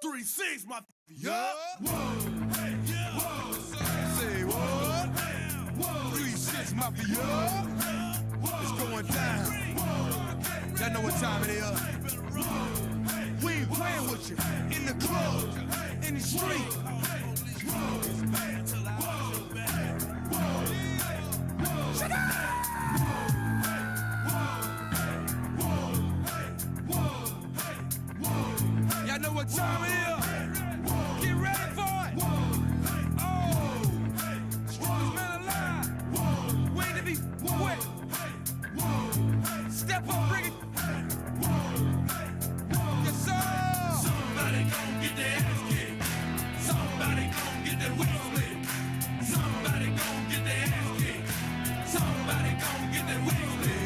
3-6, my yeah. Whoa, hey, yeah. Whoa, say what? 3-6 Mafia. It's going down. Y'all know what time it is. We ain't playing with you. In the club, in the street. Shut up! Y'all know what time it is. Get ready for it. Oh, strongest man alive. Waiting to be wet. Step up, bring it. Yes, sir. Somebody gon' get their ass kicked. Somebody gon' get their wig split. Somebody gon' get their ass kicked. Somebody gon' get their wig split.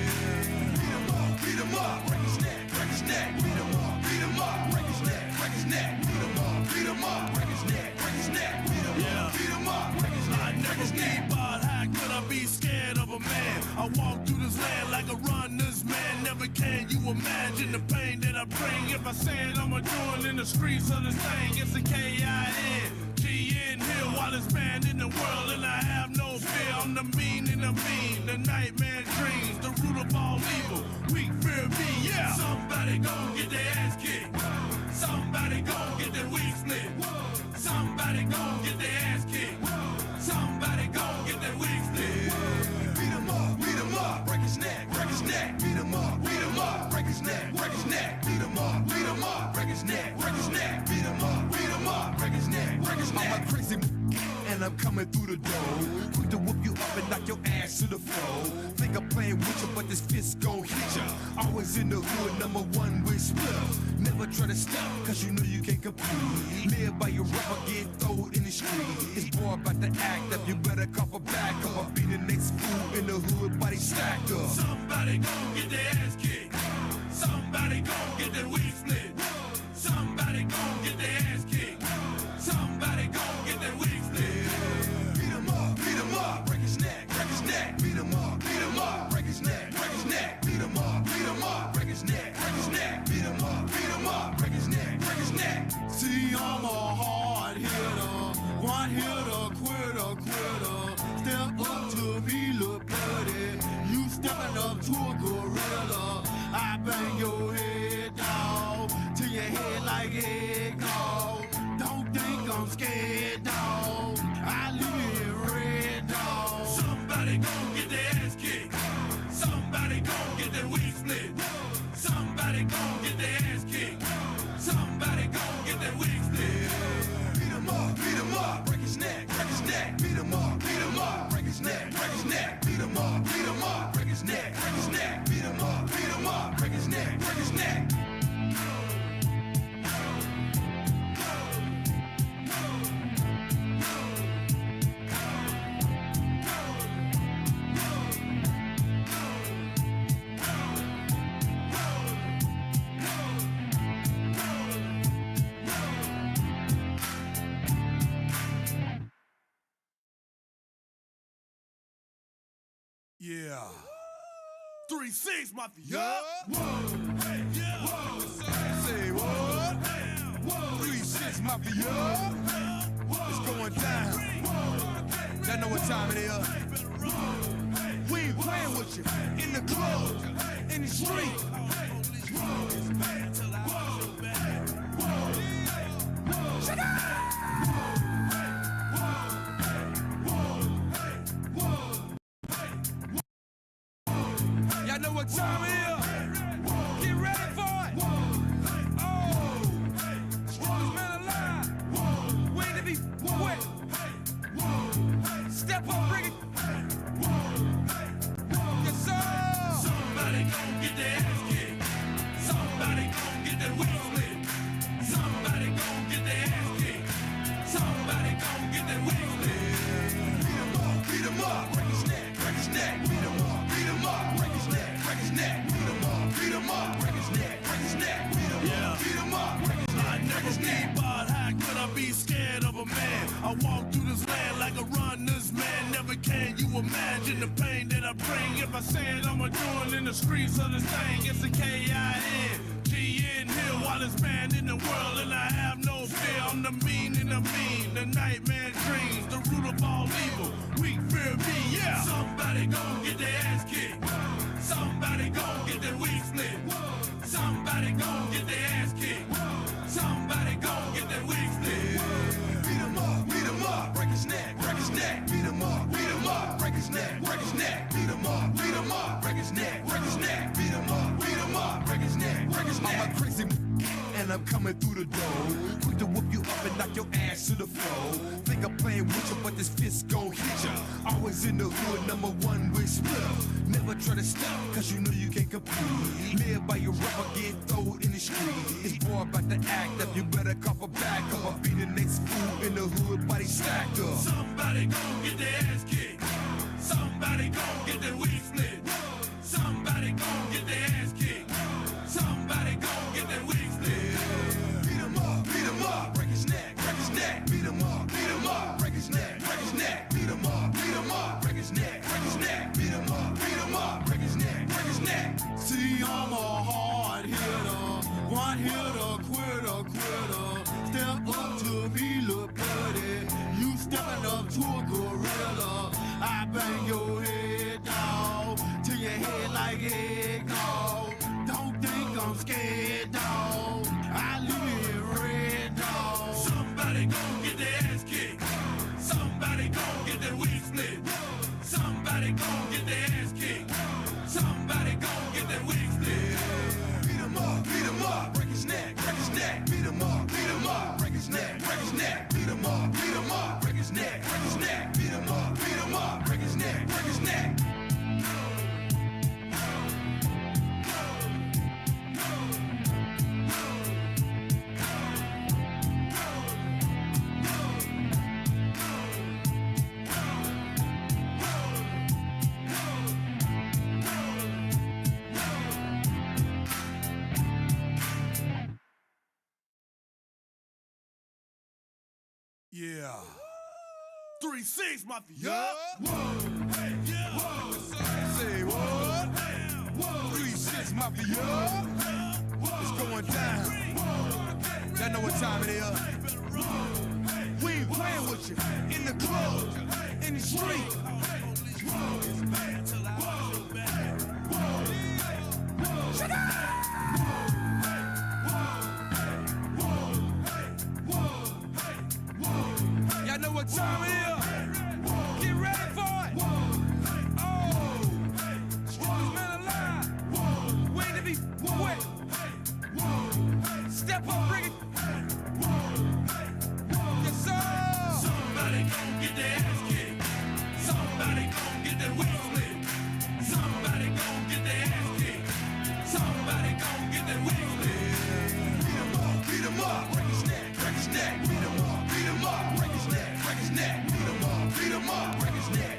Beat 'em up, break his neck, break his neck. Beat 'em up, break his neck, break his neck. Beat 'em up, break his neck, break his neck. Beat 'em up, break his neck, I never thought, how could I be scared of a man? I walk through this land like a runner's man. Never can you imagine the pain that I bring. If I say it, I'ma do it in the streets of this thing. It's a K-I-N, G-N here, wildest man in the world, and I have no fear. I'm the mean and the mean, the nightmare dreams, the root of all evil. Weak fear me, yeah. Somebody gon' get their ass kicked. Somebody gon' get their wig split. Somebody gon' get their ass kicked. Somebody gon' get their wig split. beat 'em up, break his neck, break his neck. Beat 'em up, break his neck, break his neck. Beat 'em up, break his neck, break his neck. Beat 'em up, break his neck, break his neck. I'm a crazy and I'm coming through the door. Quick to whoop you up and knock your ass to the floor. Think I'm playing with you, but this fist gon' hit ya. Always in the hood, #1 with split. Never try to stop, cause you know you can't compete. Live by your rubber, get thrown in the street. It's more about the act up, you better cough a back up. I'll be the next fool in the hood, body stacked up. Somebody gon' get their ass kicked. Somebody gon' get their wig split. Somebody gon' get their ass kicked. Somebody gon' get their wig split. Beat 'em up, break his neck, break his neck. Beat 'em up, break his neck, break his neck. Beat 'em up, break his neck, break his neck. Beat 'em up, break his neck, break his neck. See, I'm a hard hitter, one hitter, quitter. Step up to me, look bloody. You stepping up to a gorilla. I bang your head, dog, to your head like eggnog. Don't think I'm scared, dog. I leave it red, dog. Somebody gon' get their ass kicked. Somebody gon' get their wig split. Somebody gon' get their ass kicked. Somebody gon' get their wig split. Beat 'em up, break his neck, break his neck. Beat 'em up, break his neck, break his neck. Beat 'em up, break his neck, break his neck. Beat 'em up, break his neck, break his neck. Yeah. 3-6, my Yeah. Hey, yeah. Say what? 3-6 Mafia. It's going down. Y'all know what time it is. We ain't playing with you. In the club, in the street. Shut up! Y'all know what time it is. Get ready for it. Oh, strongest man alive. Waiting to be wet. Step up, bring it. Yes, sir. Somebody gon' get their ass kicked. Somebody gon' get their wig split. Somebody gon' get their ass kicked. Somebody gon' get their wig split. Beat 'em up, break his neck, break his neck. Beat 'em up, break his neck, break his neck. Beat 'em up, break his neck, break his neck. Beat 'em up, break his I neck, break never his neck. thought, how could I be scared of a man? I walk through this land like a runner's man. Never can you imagine the pain that I bring. If I say it, I'ma do it in the streets of this thing. It's a K-I-N, G-N here, wildest man in the world, and I have no fear. I'm the meaning of mean, the nightmare dreams, the root of all evil. Weak fear me, yeah. Somebody gon' get their ass kicked. Somebody gon' get their wig split. Somebody gon' get their ass kicked. Somebody gon' get their wig split. Beat him up, break his neck, beat him up, break his neck, beat him up, break his neck, beat him up, break his neck, I'm a crazy and I'm coming through the door, quick to whoop you up and knock your ass to the floor. Think I'm playing with you, but this fist gon' hit ya. Always in the hood, #1 with split. Never try to stop, cause you know you can't compete. Live by your rubber, get thrown in the street. It's boy about to act up, you better cough a back up. I'll be the next fool in the hood, body stacked up. Somebody gon' get their ass kicked. Somebody gon' get their wig split. Somebody gon' get their ass kicked. Somebody gon' get their wig split. Beat him up, break his neck, beat him up, break his neck, beat him up, break his neck, beat him up, break his neck. See, I'm a hard hitter, one hitter, quitter. Step up to me, little buddy. You stepping up to a gorilla. I bang your head down to your head like egg dog. Don't think I'm scared, dog. I leave it red, dog. Somebody gon' get their ass kicked. Somebody gon' get their wig split. Somebody gon' get their ass kicked. Somebody gon' get their wig split. Beat him up, break his neck, beat him up, break his neck, beat him up, break his neck, beat him up, break his neck. Yeah. 3-6, mafia. Yeah. Hey, yeah. Say what? 3-6 Mafia. It's going down. Y'all know what time it is. We ain't playing with you. In the club, in the street. Shut up! Y'all know what time it is. Get ready for it. Oh, strongest man alive. Wait to be wet. Step up, bring it. Yes, sir. Somebody gon' get their ass kicked. Somebody gon' get their wig split. Somebody gon' get their ass kicked. Somebody gon' get their wig split. Beat him up, break his neck, beat him up, break his neck, beat him up, break his neck, beat him up, break his neck,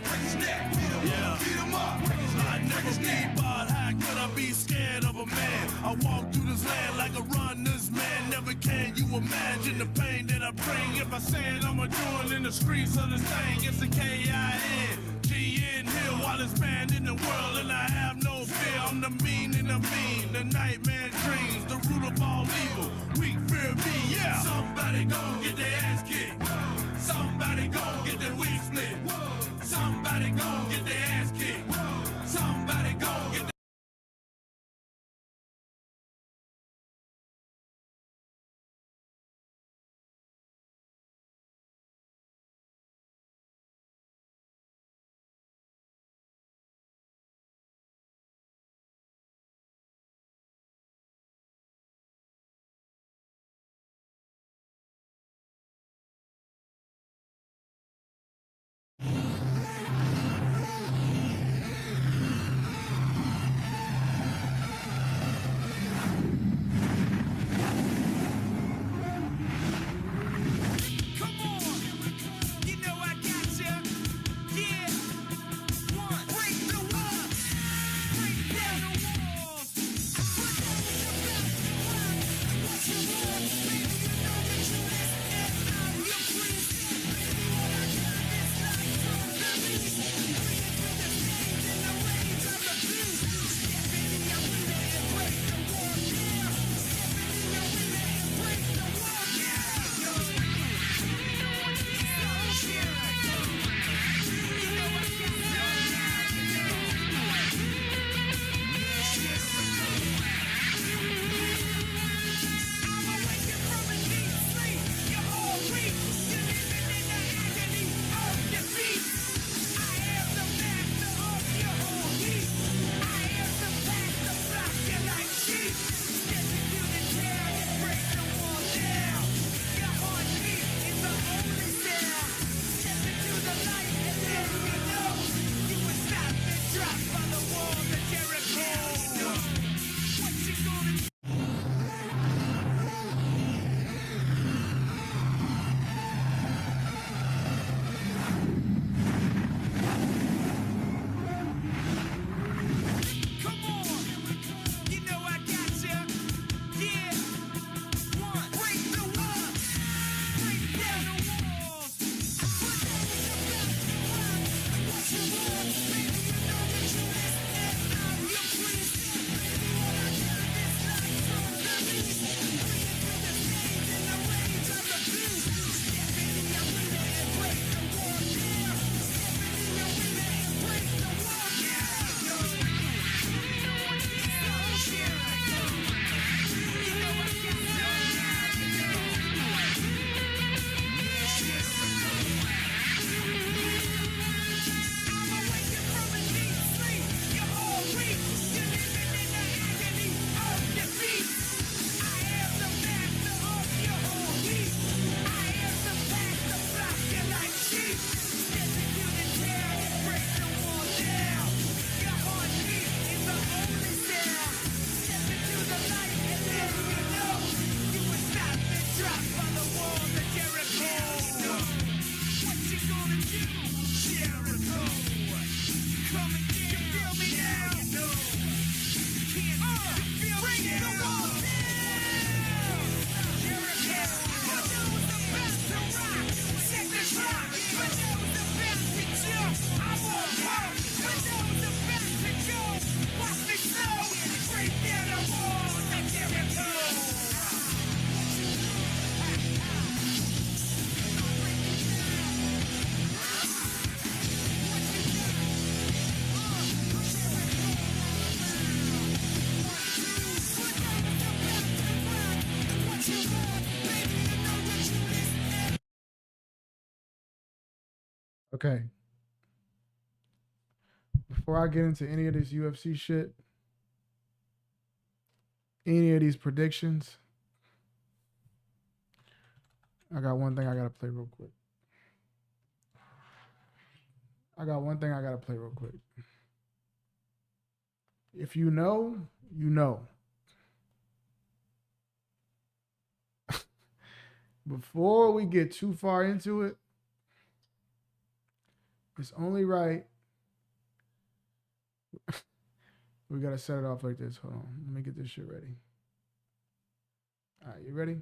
I never be but how could I be scared of a man? I walk through this land like a runner's man. Never can you imagine the pain that I bring. If I say it, I'ma do it in the streets of this thing. It's a K-I-N-G-N here, wildest man in the world, and I have no fear. I'm the meaning of mean, the nightmare dreams, the root of all evil. Weak fear me, yeah. Somebody gon' get their ass kicked. Somebody gon' get their wig split. Somebody gon' get their ass kicked. Somebody gon' get their Okay. Before I get into any of this UFC shit, any of these predictions, I got one thing I gotta play real quick. If you know, you know. Before we get too far into it, it's only right. We gotta set it off like this. Hold on. Let me get this shit ready. All right, you ready?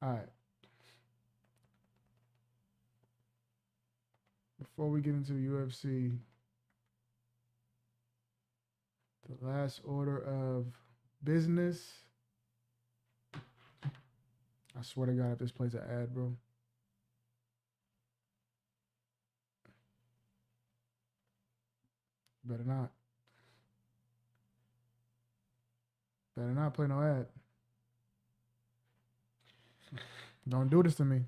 All right. Before we get into the UFC, the last order of business. I swear to God, if this plays an ad, bro. Better not. Better not play no ad. Don't do this to me.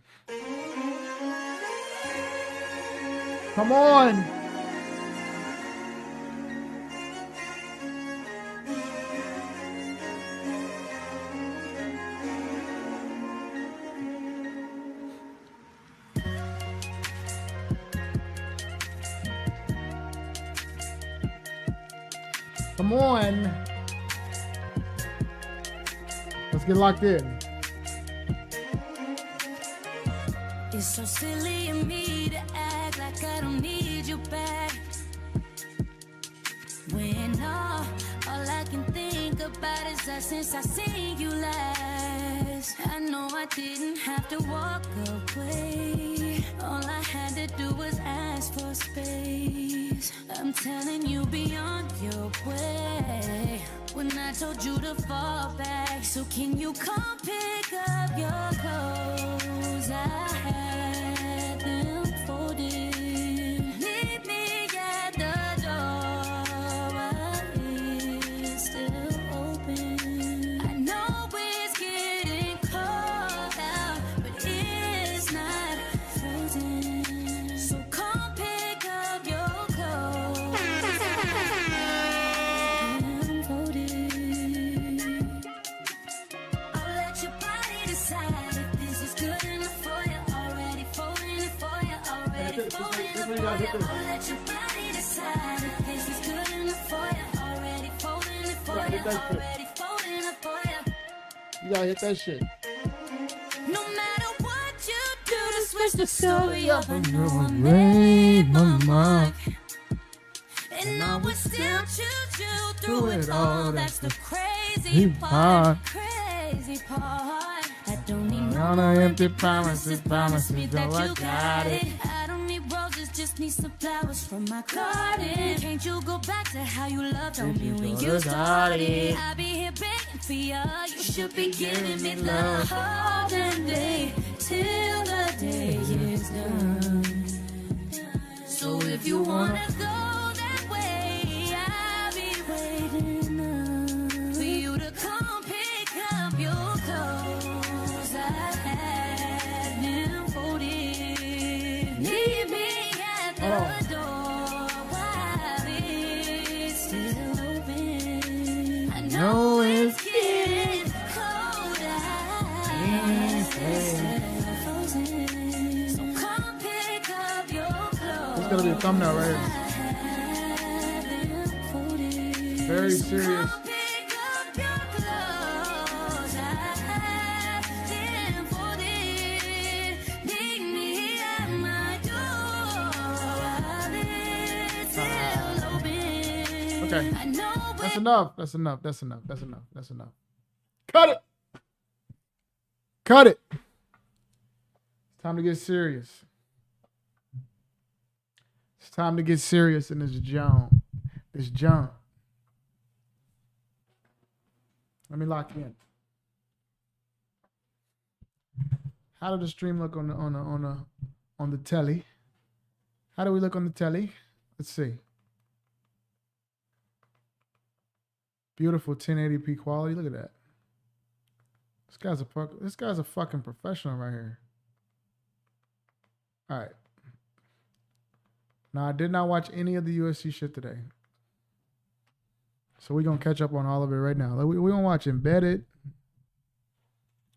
Come on. Come on. Let's get locked in. It's so silly of me to act like I don't need you back. When all I can think about is that since I seen you last, I know I didn't have to walk away. All I had to do was ask for space. I'm telling you, be on your way. When I told you to fall back, so can you come pick up your clothes? I had them folded. Meet me at the door while it's still open. I know it's getting cold out, but it's not frozen. So come pick up your clothes. Them folded. I'll let your body decide if this is good enough for you. Already folding it for you. Already folding it for you. I'll let your body decide if this is good enough for you. Already folding it for you. Already folding it for you. You gotta hit that shit. No matter what you do to switch the story up, I know I made my mark. And I would still choose you through it all. That's the crazy part. Crazy part. I don't need All no the empty promises, promise me that I you got it. I don't need roses, just need some flowers from my garden. Can't you go back to how you loved on me when you started? I'll be here begging for you. You should be giving me love all day till the day is done. So if you wanna go that way, I'll be waiting up for you to come pick up your clothes. I had them folded. Leave me at the door while it's still open. I know it's getting cold out. It's still frozen. So come pick up your clothes. It's gonna be a thumbnail right here. Very serious. Okay. That's enough. That's enough. That's enough. That's enough. That's enough. Cut it. Cut it. It's time to get serious. It's time to get serious in this jump. This jump. Let me lock in. How did the stream look on the telly? How do we look on the telly? Let's see. Beautiful 1080p quality. Look at that. This guy's a fucking professional right here. All right. Now I did not watch any of the USC shit today, so we're gonna catch up on all of it right now. We're gonna watch Embedded.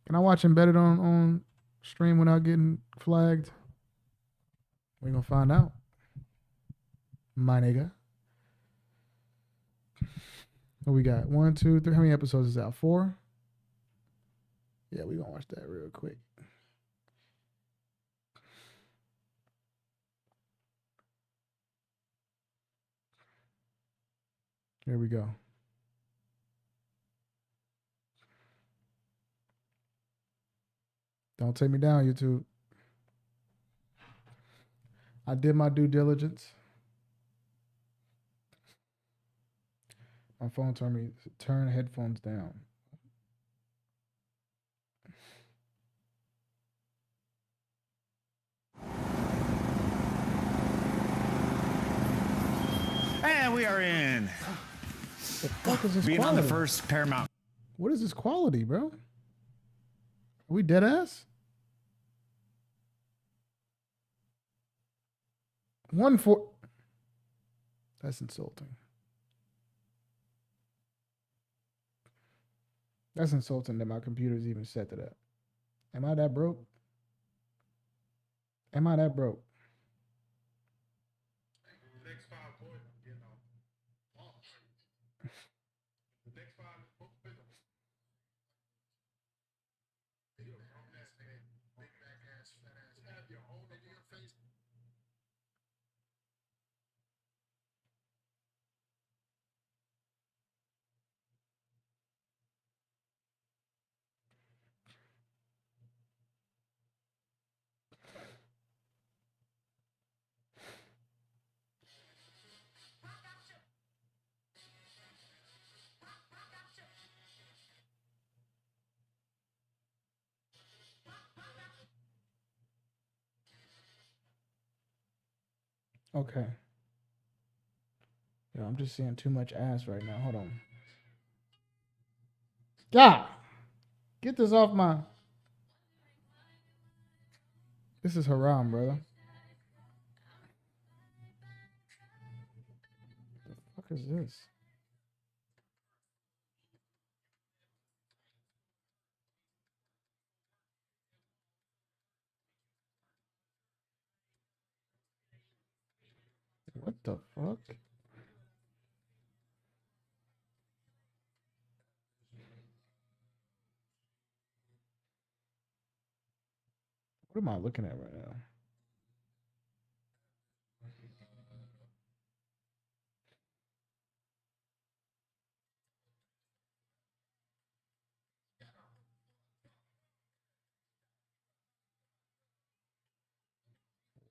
Can I watch Embedded on stream without getting flagged? We're gonna find out, my nigga. What we got? 1, 2, 3. How many episodes is out? 4? Yeah, we're gonna watch that real quick. Here we go. Don't take me down, YouTube. I did my due diligence. My phone told me to turn headphones down. And we are in. The fuck is this Being quality? on the first Paramount. What is this quality, bro? Are we dead ass? 1-4. That's insulting. That's insulting that my computer's even set to that. Am I that broke? Am I that broke? Okay. Yo, I'm just seeing too much ass right now. Hold on. God, get this off my. This is haram, brother. The fuck is this? What the fuck? What am I looking at right now?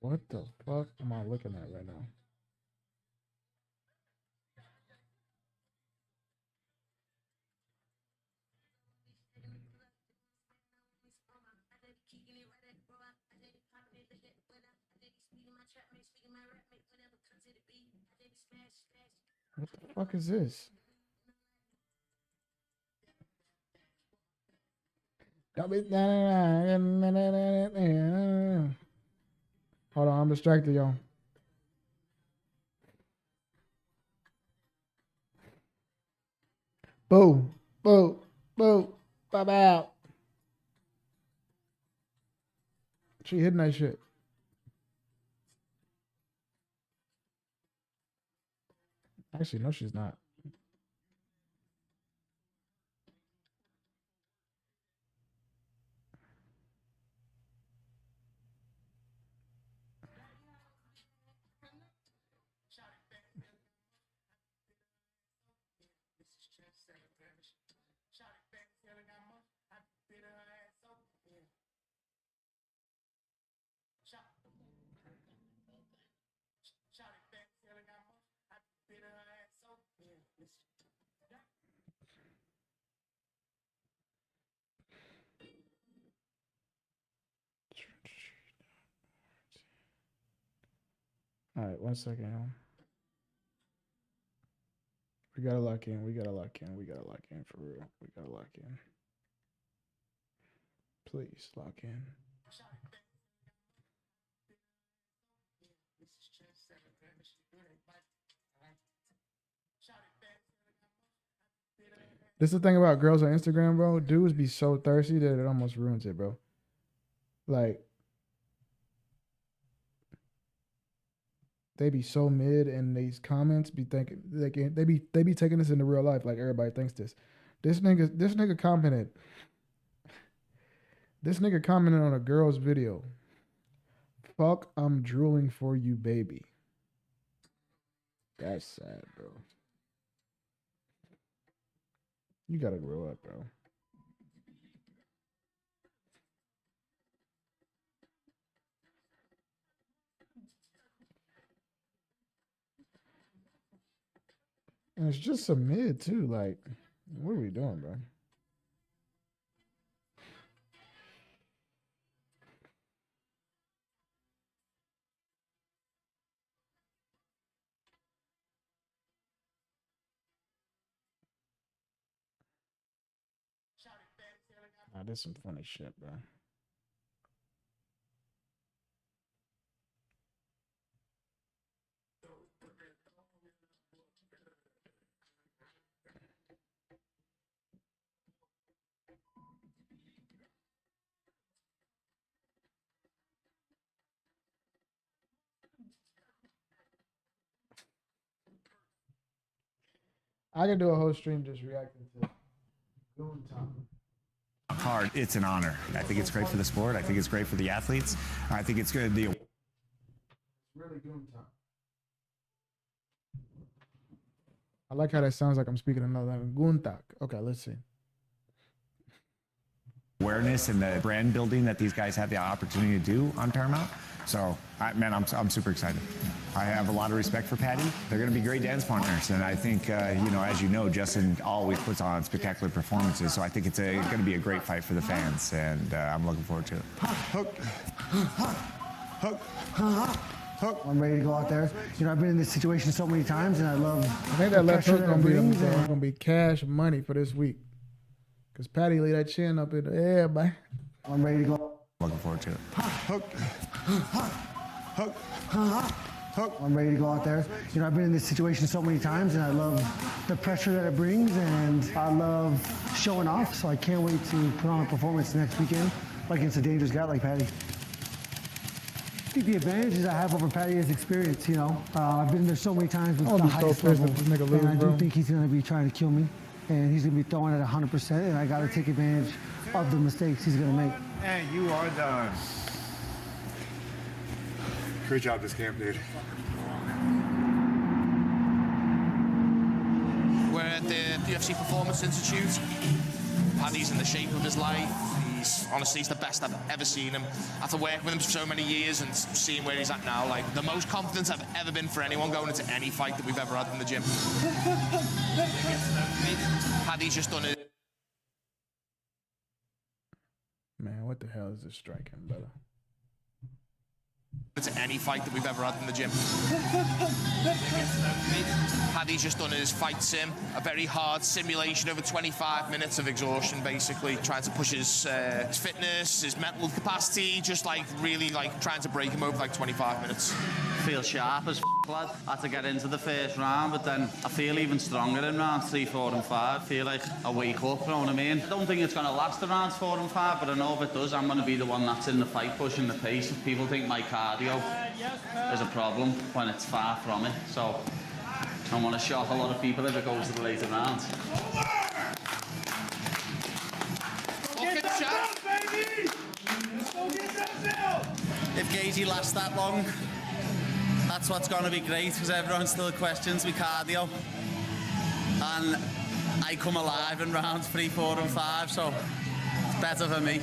What the fuck am I looking at right now? What the fuck is this? Hold on, I'm distracted, y'all. Boom, boom, boom, bow, bow. She hitting that shit. Actually, no, she's not. All right, 1 second, y'all. We gotta lock in. We gotta lock in. We gotta lock in for real. We gotta lock in. Please lock in. This is the thing about girls on Instagram, bro. Dudes be so thirsty that it almost ruins it, bro. Like, they be so mid, and these comments be thinking they be taking this into real life like everybody thinks this. This nigga commented. This nigga commented on a girl's video. Fuck, I'm drooling for you, baby. That's sad, bro. You gotta grow up, bro. And it's just a mid too. Like, what are we doing, bro? Nah, this some funny shit, bro. I can do a whole stream just reacting to Goon Time. Hard. It's an honor. I think it's great for the sport. I think it's great for the athletes. I think it's going to be. It's really Goon Time. I like how that sounds like I'm speaking another language. Guntak. Okay, let's see. Awareness and the brand building that these guys have the opportunity to do on Paramount. So, I'm super excited. I have a lot of respect for Patty. They're going to be great dance partners, and I think, as you know, Justin always puts on spectacular performances. So I think it's going to be a great fight for the fans, and I'm looking forward to it. Hook, hook, hook. I'm ready to go out there. I've been in this situation so many times, and I think that left hook gonna gonna be cash money for this week. Cause Patty laid that chin up in the air, man. I'm ready to go. Looking forward to it. Hook, hook, hook. I'm ready to go out there. I've been in this situation so many times, and I love the pressure that it brings, and I love showing off. So I can't wait to put on a performance next weekend against a dangerous guy like Patty. I think the advantages I have over Patty is experience. I've been there so many times with the highest level, and I do think he's going to be trying to kill me, and he's going to be throwing at 100%, and I got to take advantage of the mistakes he's going to make. And you are done. Great job this camp, dude. We're at the UFC Performance Institute. Paddy's in the shape of his life. He's the best I've ever seen him. After working with him for so many years and seeing where he's at now, the most confidence I've ever been for anyone going into any fight that we've ever had in the gym. Paddy's just done it. Man, what the hell is this striking, brother? To any fight that we've ever had in the gym. Paddy's just done his fight sim, a very hard simulation over 25 minutes of exhaustion, basically trying to push his fitness, his mental capacity, just really trying to break him over 25 minutes. Feel sharp as lad. Had to get into the first round, but then I feel even stronger in rounds 3, 4 and 5. Feel like I wake up, you know what I mean? I don't think it's going to last the rounds 4 and 5, but I know if it does, I'm going to be the one that's in the fight, pushing the pace. If people think my cardio is a problem when it's far from it, so I don't want to shock a lot of people if it goes to the later rounds. If Gagey lasts that long, that's what's going to be great, because everyone still questions me cardio. And I come alive in rounds 3, 4 and 5, so it's better for me.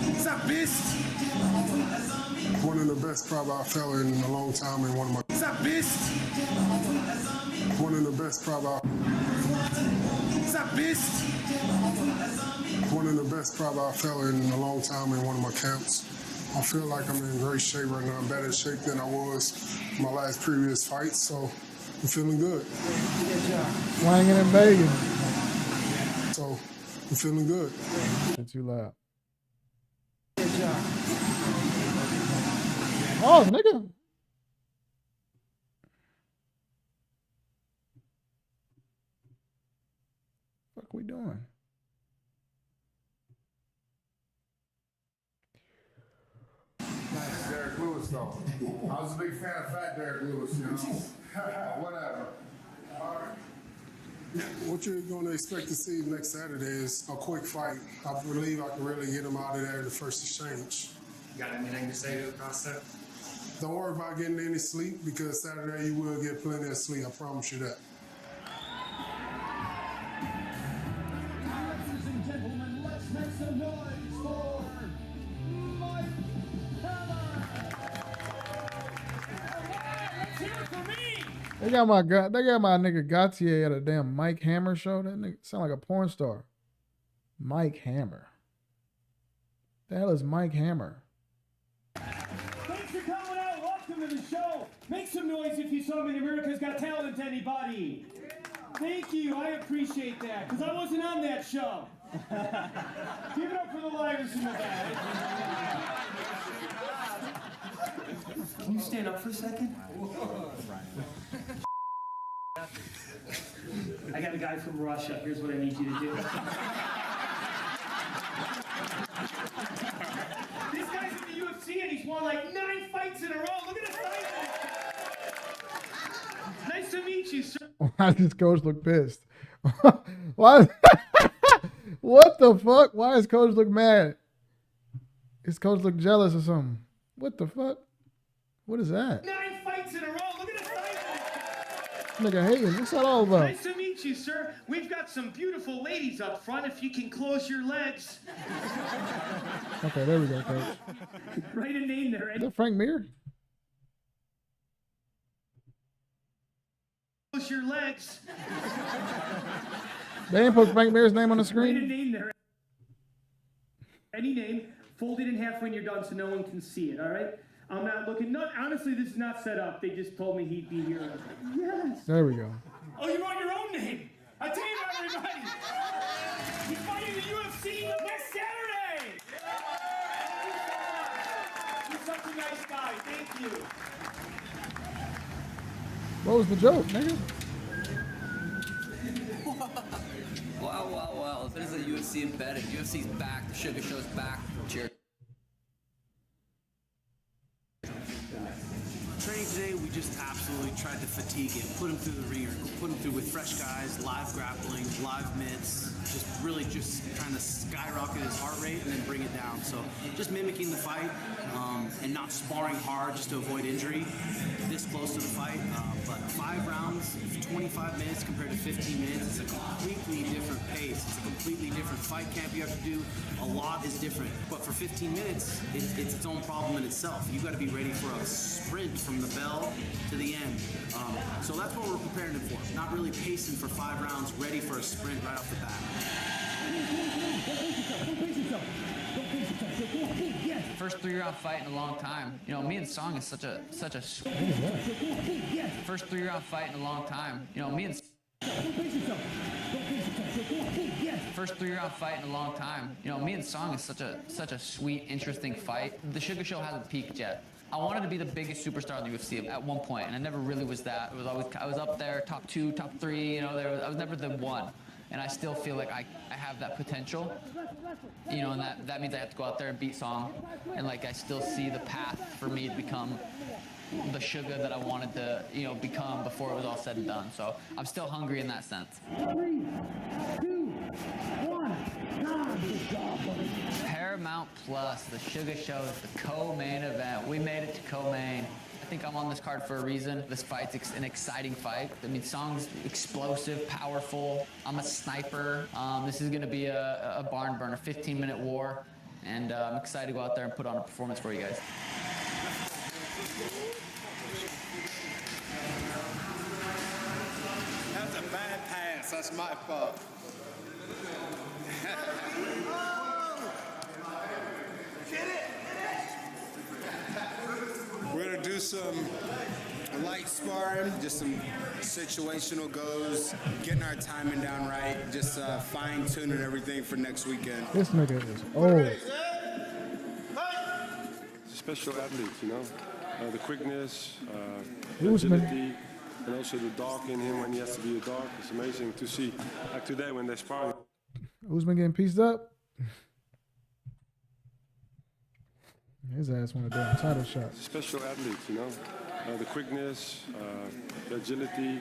What's up, bitch? One of the best probably I felt in a long time in one of my... What's up, bitch? One of the best probably... What's up, bitch? One of the best probably I felt in a long time in one of my camps. I feel like I'm in great shape right now. I'm better shape than I was in my last previous fight, so I'm feeling good. Swinging and begging. So I'm feeling good. It's too loud. Oh, nigga. What we doing? Derek Lewis, though. I was a big fan of Fat Derek Lewis, you know. Whatever. What you're going to expect to see next Saturday is a quick fight. I believe I can really get him out of there in the first exchange. You got anything to say to the concept? Don't worry about getting any sleep because Saturday you will get plenty of sleep. I promise you that. Ladies and gentlemen, let's make some noise for Mike Hammer. Let's hear it for me. They got my nigga Gautier at a damn Mike Hammer show. That nigga sound like a porn star. Mike Hammer. The hell is Mike Hammer? Thanks for coming out. Welcome to the show. Make some noise if you saw me in America's Got Talent, anybody. Thank you. I appreciate that because I wasn't on that show. Give it up for the liars in the back. Can you stand up for a second? I got a guy from Russia. Here's what I need you to do. This guy's in the UFC and he's won like 9 fights in a row. Look at his fight. Nice to meet you, sir. Why does this coach look pissed? Why? What the fuck? Why does coach look mad? His coach look jealous or something? What the fuck? What is that? 9 fights in a row. Look at his fight. Nigga hating. What's that all about? Nice to meet you, sir. We've got some beautiful ladies up front. If you can close your legs. Okay, there we go, coach. Write a name there. Is that Frank Mir? Close your legs. They ain't put Frank Mir's name on the Write a screen? name there. Any name. Fold it in half when you're done so no one can see it, all right? I'm not looking. No, honestly, this is not set up. They just told me he'd be here. Yes. There we go. Oh, you wrote your own name. I tell you, everybody. He's fighting the UFC next Saturday. He's such a nice guy. Thank you. What was the joke, nigga? Wow. There's a UFC embedded. UFC's back. The Sugar Show's back. Cheers. Training today, we just absolutely tried to fatigue him, put him through the ringer, put him through with fresh guys, live grappling, live mitts, just trying to skyrocket his heart rate and then bring it down. So just mimicking the fight and not sparring hard just to avoid injury this close to the fight. But 5 rounds, 25 minutes compared to 15 minutes is a completely different pace. It's a completely different fight camp you have to do. A lot is different. But for 15 minutes, it's its own problem in itself. You got to be ready for a sprint from the bell to the end. So that's what we're preparing him for. Not really pacing for 5 rounds, ready for a sprint right off the bat. First 3-round fight in a long time. You know, me and Song is such a first 3-round fight in a long time. You know, me and first 3-round fight in a long time. You know, me and Song is such a sweet, interesting fight. The Sugar Show hasn't peaked yet. I wanted to be the biggest superstar in the UFC at one point, and I never really was that. I was up there, top 2, top 3. You know, I was never the one. And I still feel like I have that potential, you know, and that means I have to go out there and beat Song. And like I still see the path for me to become the Sugar that I wanted to, you know, become before it was all said and done. So I'm still hungry in that sense. 3, 2, 1, Paramount Plus, the Sugar Show is the co-main event. We made it to co-main. I think I'm on this card for a reason. This fight's an exciting fight. I mean, Song's explosive, powerful. I'm a sniper. This is going to be a barn burner, 15-minute war. And I'm excited to go out there and put on a performance for you guys. That's a bad pass. That's my fault. We're going to do just some light sparring, just some situational goes, getting our timing down right, just fine-tuning everything for next weekend. This nigga is old. Special athlete, you know, the quickness, Usman. agility, and also the dog in him when he has to be a dog. It's amazing to see. Like today when they're sparring. Usman getting pieced up. His ass want a damn title shot. Special athlete, you know, the quickness, the agility,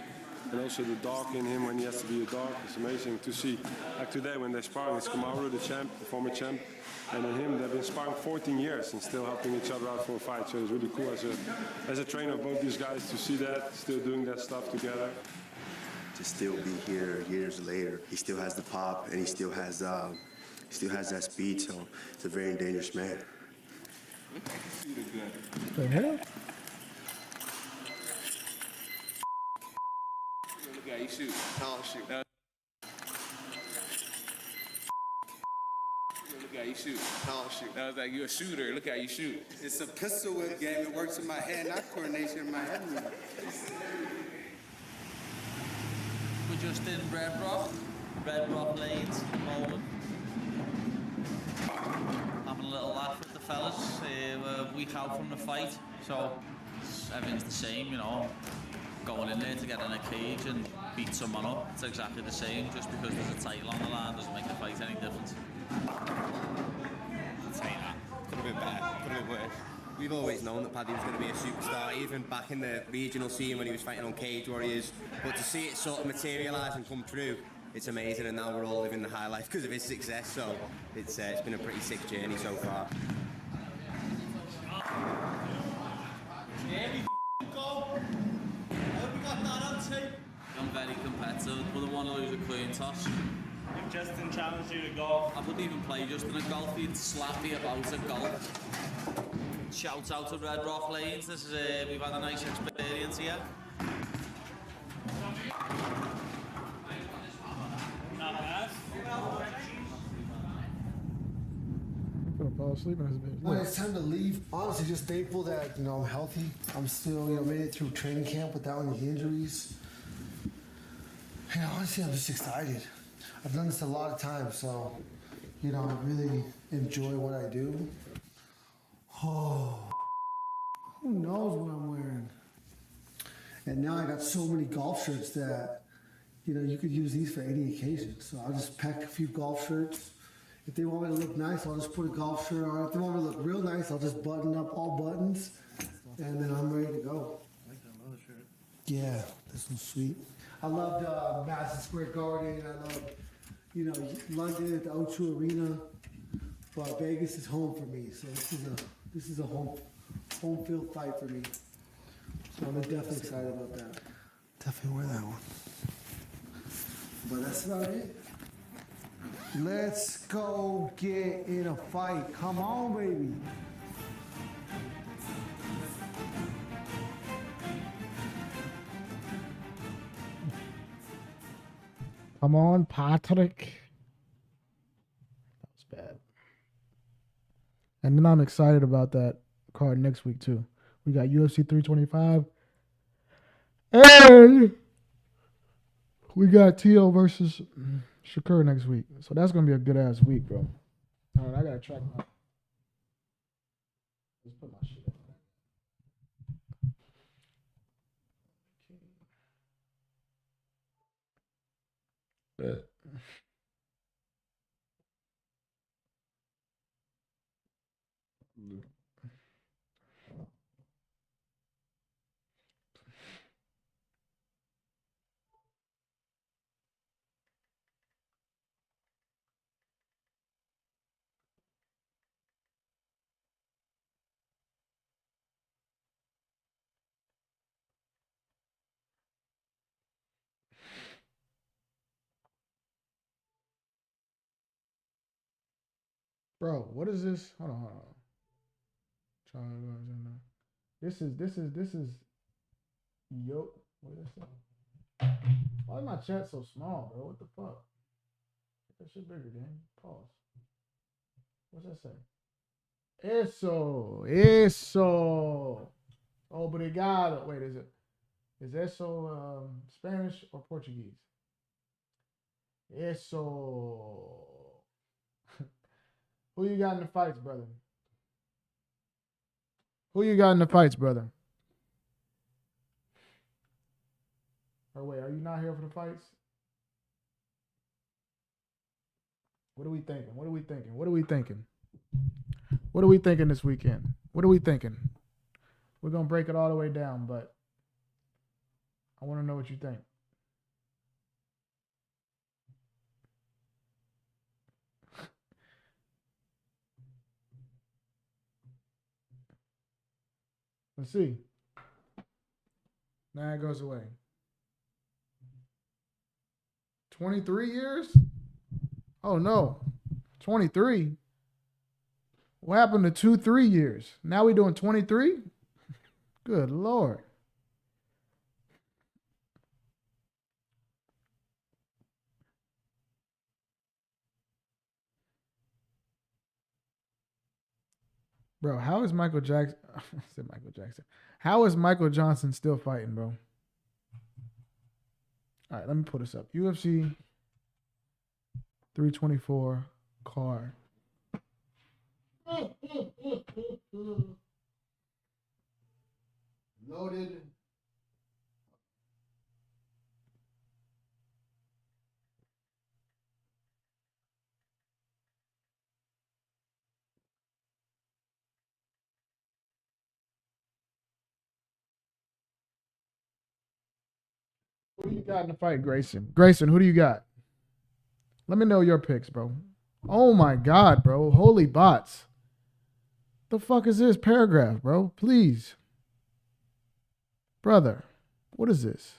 and also the dog in him when he has to be a dog. It's amazing to see. Like today when they're sparring, it's Kamaru, the champ, the former champ, and then him. They've been sparring 14 years and still helping each other out for a fight. So it's really cool as a trainer of both these guys to see that, still doing that stuff together. To still be here years later, he still has the pop and he still has that speed. So it's a very dangerous man. The hell? Look at you shoot. Don't shoot. Look at you shoot. Don't shoot. I was like, you're a shooter. Look at you shoot. It's a pistol whip game. It works in my head, not coordination in my head. We're just in Red Rock Lanes at the moment. Having a little laugh with the fellas. We're a week out from the fight, so everything's the same, you know. Going in there to get in a cage and beat someone up, it's exactly the same. Just because there's a title on the line doesn't make the fight any different. I'll tell you that. Could have been better. Could have been worse. We've always known that Paddy was going to be a superstar, even back in the regional scene when he was fighting on Cage Warriors. But to see it sort of materialise and come true, it's amazing. And now we're all living the high life because of his success. So it's been a pretty sick journey so far. I'm very competitive, but I want to lose a coin toss. If Justin challenged you to golf, I wouldn't even play Justin at golf. He'd slap me about at golf. Shout out to Red Rock Lanes. This is we've had a nice experience here. not bad. I'm gonna fall asleep in this bitch. When it's time to leave, honestly, just thankful that I'm healthy. I'm still made it through training camp without any injuries. Honestly, I'm just excited. I've done this a lot of times, so I really enjoy what I do. Oh, who knows what I'm wearing? And now I got so many golf shirts that you could use these for any occasion. So I'll just pack a few golf shirts. If they want me to look nice, I'll just put a golf shirt on. If they want me to look real nice, I'll just button up all buttons, and then I'm ready to go. I like that leather shirt. Yeah, this one's sweet. I loved Madison Square Garden. I loved, London at the O2 Arena. But Vegas is home for me, so this is a home field fight for me. So I'm definitely excited about that. Definitely wear that one. But that's about it. Let's go get in a fight. Come on, baby. Come on, Patrick. That was bad. And then I'm excited about that card next week too. We got UFC 325. And we got T.O. versus Shakur next week. So that's going to be a good ass week, bro. All right, I got to track my. Let's put my shit up. Bro, what is this? Hold on. This is yo. What is this? Why is my chat so small, bro? What the fuck? Get that shit bigger, gang. Pause. What's that say? Eso. Obrigado. Wait, is eso Spanish or Portuguese? Eso. Who you got in the fights, brother? Who you got in the fights, brother? Or wait, are you not here for the fights? What are we thinking? What are we thinking? What are we thinking? What are we thinking this weekend? What are we thinking? We're going to break it all the way down, but I want to know what you think. Let's see. Now it goes away. 23 years? Oh, no. 23? What happened to 3 years? Now we doing 23? Good Lord. Bro, how is Michael Jackson? I said Michael Jackson. How is Michael Johnson still fighting, bro? All right, let me pull this up. UFC 324 card. Loaded. Who do you got in the fight, Grayson? Grayson, who do you got? Let me know your picks, bro. Oh my God, bro. Holy bots. The fuck is this paragraph, bro? Please. Brother, what is this?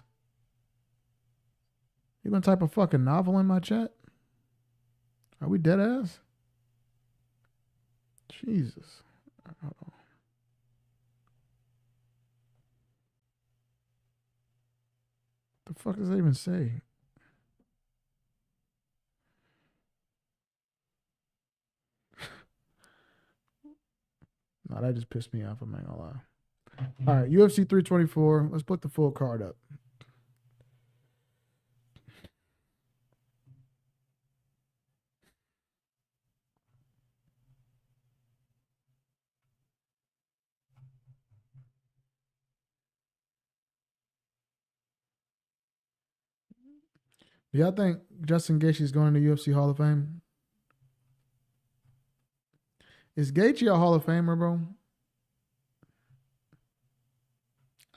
You gonna type a fucking novel in my chat? Are we dead ass? Jesus. Hold on. The fuck does that even say? No, that just pissed me off. I'm not gonna lie. All right, UFC 324. Let's put the full card up. Do y'all think Justin Gaethje's going to the UFC Hall of Fame? Is Gaethje a Hall of Famer, bro?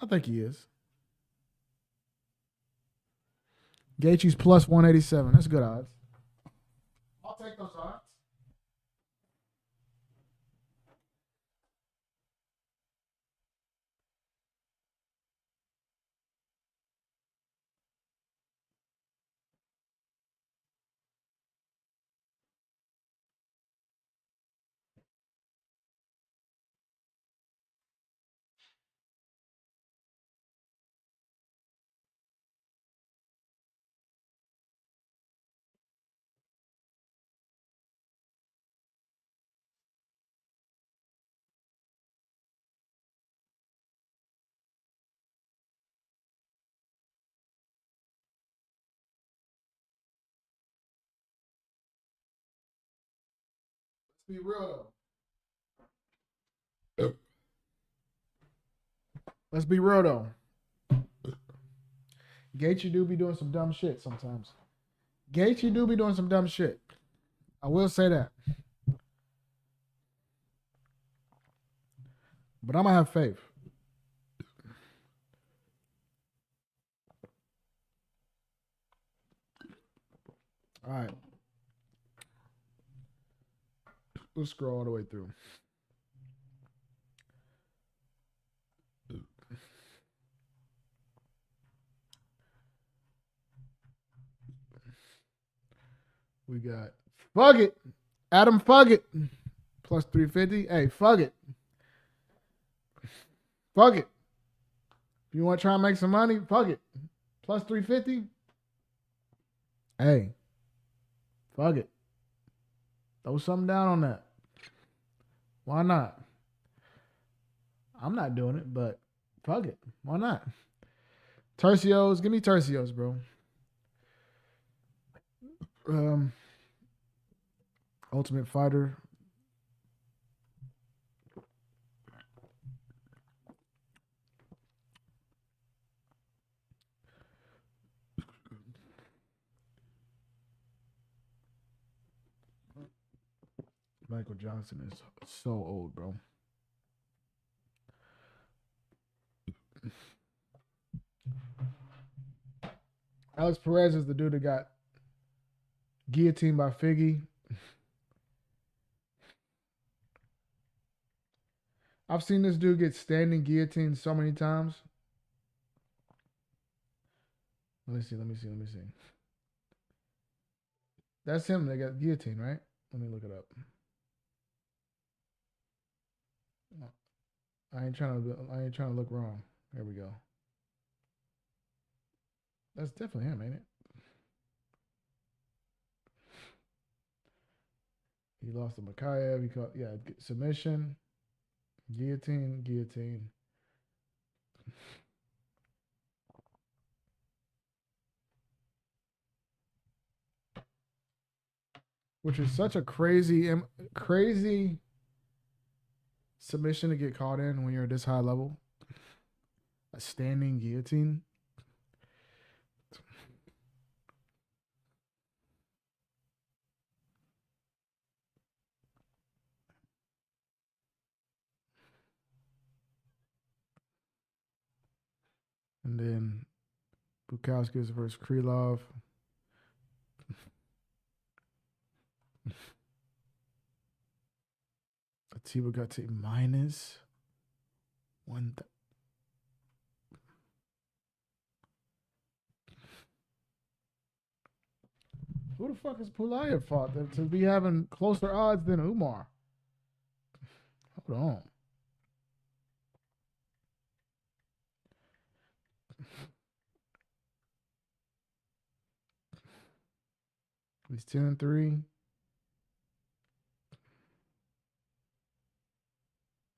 I think he is. Gaethje's plus 187. That's good odds. I'll take those odds. Let's be real though. Let's be real though. Gaethje do be doing some dumb shit sometimes. Gaethje do be doing some dumb shit. I will say that. But I'm gonna have faith. All right. Let's scroll all the way through. We got fuck it. Adam Fuggett. Plus 350. Hey, fuck it. Fuck it. If you want to try and make some money, fuck it. Plus 350. Hey. Fuck it. Throw something down on that. Why not? I'm not doing it, but Fuck it. Why not? Tercios. Give me Tercios, bro. Ultimate Fighter. Michael Johnson is so old, bro. Alex Perez is the dude that got guillotined by Figgy. I've seen this dude get standing guillotined so many times. Let me see. That's him that got guillotined, right? Let me look it up. I ain't trying to look wrong. There we go. That's definitely him, ain't it? He lost to Makayev. He caught, submission, guillotine. Which is such a crazy submission to get caught in when you're at this high level. A standing guillotine. And then Bukowskis versus Krylov. Atiba got to minus one. Who the fuck is Pulayev fought to be having closer odds than Umar? Hold on. He's 10-3.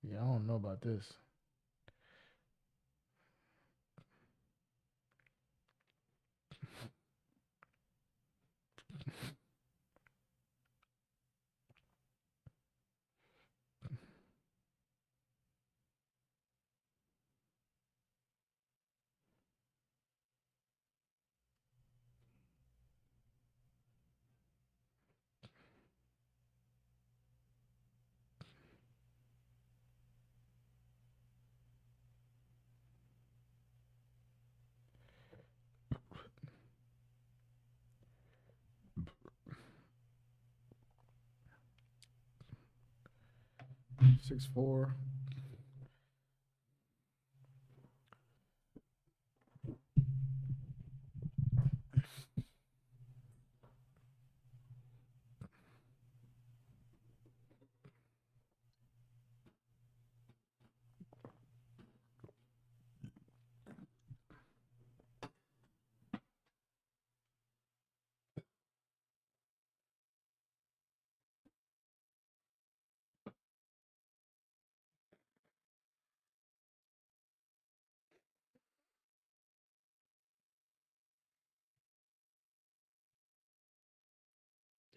Yeah, I don't know about this. Six 4.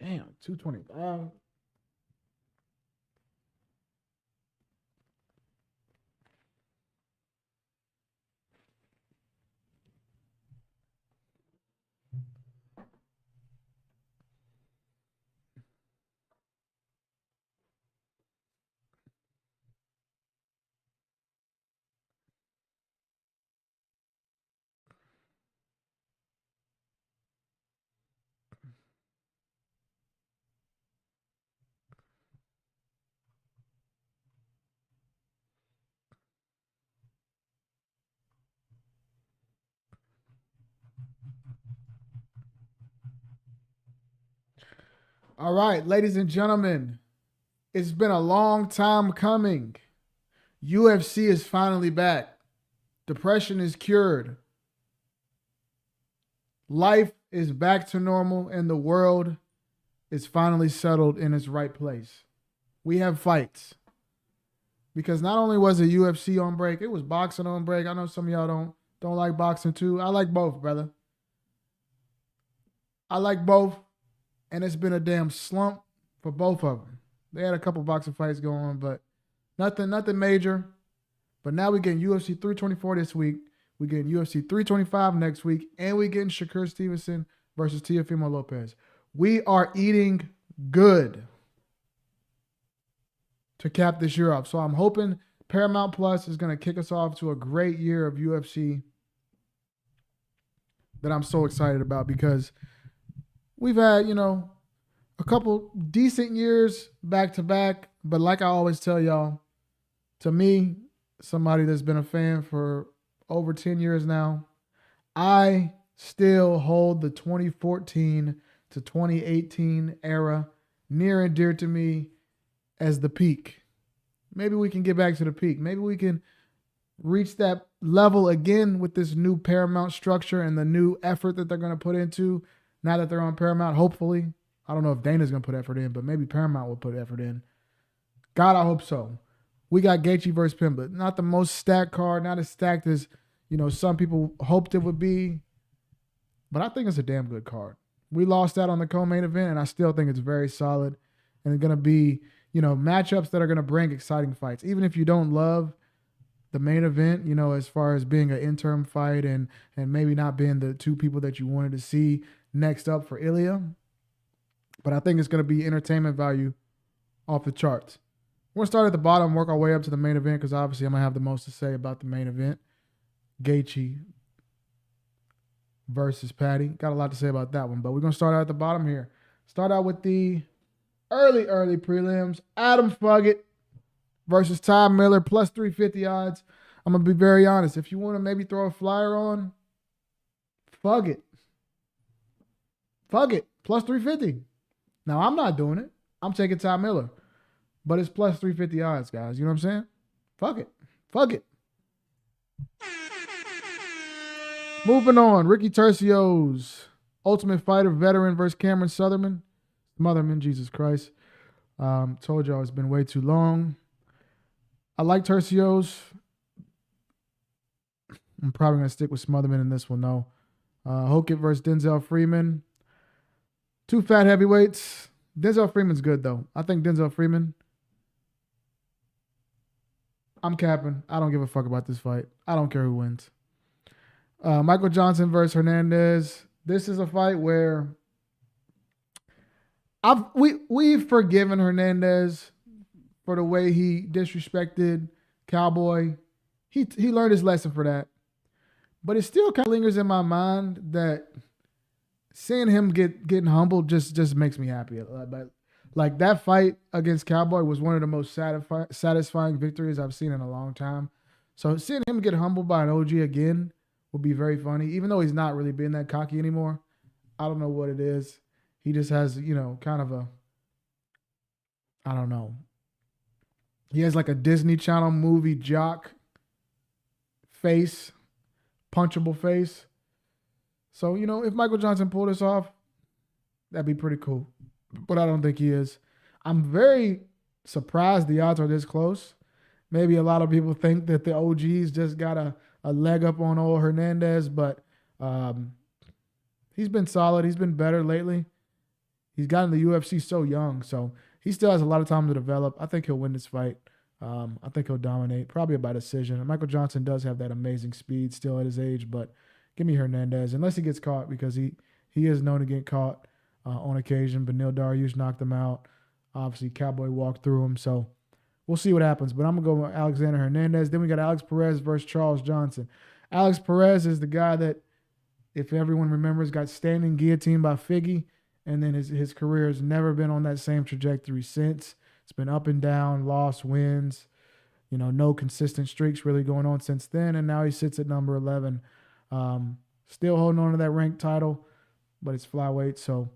Damn, 225. All right, ladies and gentlemen, it's been a long time coming. UFC is finally back. Depression is cured. Life is back to normal and the world is finally settled in its right place. We have fights. because not only was it UFC on break, it was boxing on break. I know some of y'all don't like boxing too. I like both, brother. I like both, and it's been a damn slump for both of them. They had a couple boxing fights going on, but nothing major. But now we getting UFC 324 this week. We getting UFC 325 next week, and we getting Shakur Stevenson versus Teofimo Lopez. We are eating good to cap this year off. So I'm hoping Paramount Plus is going to kick us off to a great year of UFC that I'm so excited about, because we've had, a couple decent years back to back. But like I always tell y'all, to me, somebody that's been a fan for over 10 years now, I still hold the 2014 to 2018 era near and dear to me as the peak. Maybe we can get back to the peak. Maybe we can reach that level again with this new Paramount structure and the new effort that they're going to put into now that they're on Paramount, hopefully. I don't know if Dana's going to put effort in, but maybe Paramount will put effort in. God, I hope so. We got Gaethje versus Pimblett. Not the most stacked card, not as stacked as, some people hoped it would be. But I think it's a damn good card. We lost that on the co-main event, and I still think it's very solid. And it's going to be, matchups that are going to bring exciting fights. Even if you don't love the main event, as far as being an interim fight and maybe not being the two people that you wanted to see next up for Ilya. But I think it's going to be entertainment value off the charts. We're going to start at the bottom, work our way up to the main event, because obviously I'm going to have the most to say about the main event. Gaethje versus Patty. Got a lot to say about that one, but we're going to start out at the bottom here. Start out with the early prelims. Adam Fuggett versus Ty Miller, plus 350 odds. I'm going to be very honest. If you want to maybe throw a flyer on, Fuggett, plus 350. Now, I'm not doing it. I'm taking Ty Miller. But it's plus 350 odds, guys. You know what I'm saying? Fuck it. Moving on. Ricky Tercios, Ultimate Fighter veteran versus Cameron Smotherman, Jesus Christ. Told y'all it's been way too long. I like Tercios. I'm probably going to stick with Smotherman in this one, though. Hokett versus Denzel Freeman. Two fat heavyweights. Denzel Freeman's good, though. I think Denzel Freeman. I'm capping. I don't give a fuck about this fight. I don't care who wins. Michael Johnson versus Hernandez. This is a fight where we've forgiven Hernandez for the way he disrespected Cowboy. He learned his lesson for that. But it still kind of lingers in my mind that seeing him getting humbled just makes me happy. But like, that fight against Cowboy was one of the most satisfying victories I've seen in a long time. So seeing him get humbled by an OG again will be very funny, even though he's not really being that cocky anymore. I don't know what it is. He just has, kind of I don't know. He has like a Disney Channel movie jock face, punchable face. So, if Michael Johnson pulled this off, that'd be pretty cool. But I don't think he is. I'm very surprised the odds are this close. Maybe a lot of people think that the OGs just got a leg up on old Hernandez, but he's been solid. He's been better lately. He's gotten the UFC so young, so he still has a lot of time to develop. I think he'll win this fight. I think he'll dominate, probably by decision. Michael Johnson does have that amazing speed still at his age, but give me Hernandez, unless he gets caught, because he is known to get caught on occasion. Benil Dariush knocked him out. Obviously, Cowboy walked through him, so we'll see what happens. But I'm going to go with Alexander Hernandez. Then we got Alex Perez versus Charles Johnson. Alex Perez is the guy that, if everyone remembers, got standing guillotined by Figgy, and then his career has never been on that same trajectory since. It's been up and down, loss, wins, no consistent streaks really going on since then, and now he sits at number 11. Still holding on to that ranked title, but it's flyweight, so,